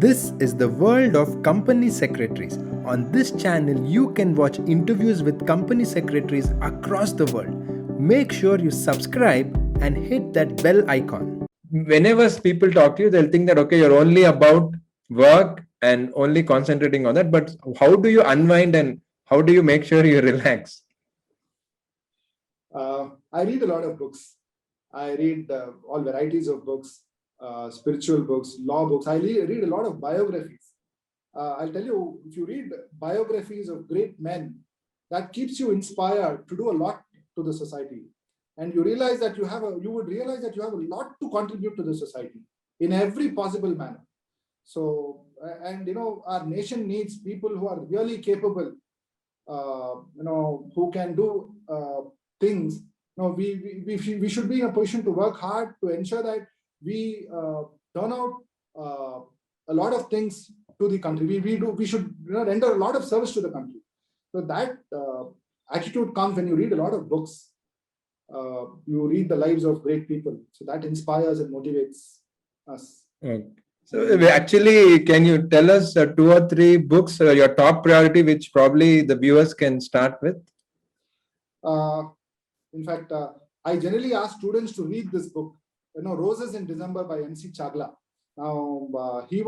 This is the world of company secretaries. On this channel, you can watch interviews with company secretaries across the world. Make sure you subscribe and hit that bell icon. Whenever people talk to you, they'll think that, okay, you're only about work and only concentrating on that. But how do you unwind and how do you make sure you relax? I read a lot of books. I read all varieties of books, spiritual books, law books. I read a lot of biographies. I'll tell you, if you read biographies of great men, that keeps you inspired to do a lot to the society. And you realize that you would realize that you have a lot to contribute to the society in every possible manner. So, and our nation needs people who are really capable, who can do things. We should be in a position to work hard to ensure that we turn out a lot of things to the country. We should render a lot of service to the country. So that attitude comes when you read a lot of books. You read the lives of great people. So that inspires and motivates us. Okay. So actually, can you tell us 2 or 3 books, your top priority, which probably the viewers can start with? In fact, I generally ask students to read this book, Roses in December by M.C. Chagla. Now, he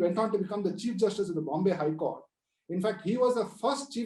went on to become the Chief Justice of the Bombay High Court. In fact, he was the first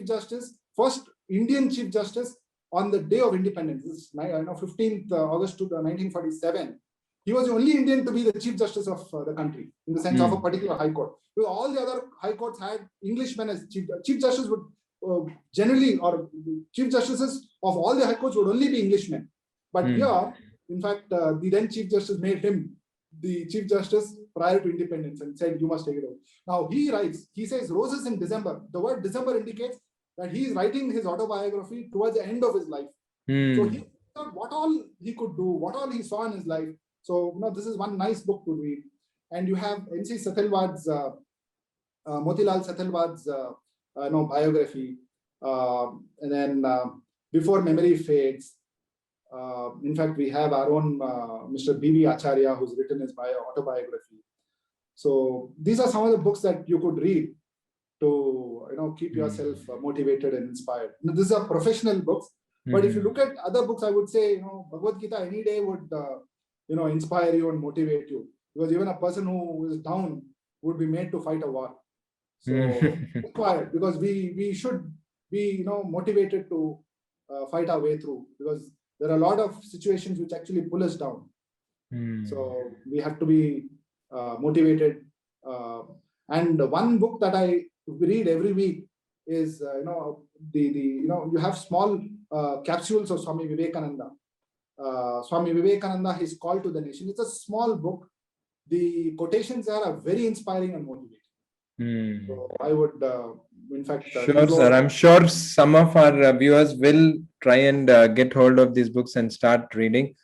Indian Chief Justice on the day of independence. This is 15th August 1947. He was the only Indian to be the Chief Justice of the country in the sense of a particular High Court. Because all the other High Courts had Englishmen as Chief Justice would generally, or Chief Justices of all the High Courts would only be Englishmen. But here, in fact, the then Chief Justice made him the Chief Justice prior to independence and said, you must take it over. Now he says Roses in December. The word December indicates that he is writing his autobiography towards the end of his life. So he thought what all he could do, what all he saw in his life. So this is one nice book to read. And you have N.C. Satilwad's, Motilal Satilwad's biography. And then Before Memory Fades. In fact, we have our own Mr. B.V. Acharya, who's written his autobiography. So these are some of the books that you could read to keep yourself motivated and inspired. These are professional books, but if you look at other books, I would say Bhagavad Gita any day would inspire you and motivate you, because even a person who is down would be made to fight a war. So required, because we should be motivated to fight our way through, because there are a lot of situations which actually pull us down. So we have to be motivated. And one book that I read every week is you have small capsules of Swami Vivekananda. Swami Vivekananda, his call to the nation. It's a small book. The quotations there are very inspiring and motivating. So I would, in fact, sure, sir. I'm sure some of our viewers will try and get hold of these books and start reading.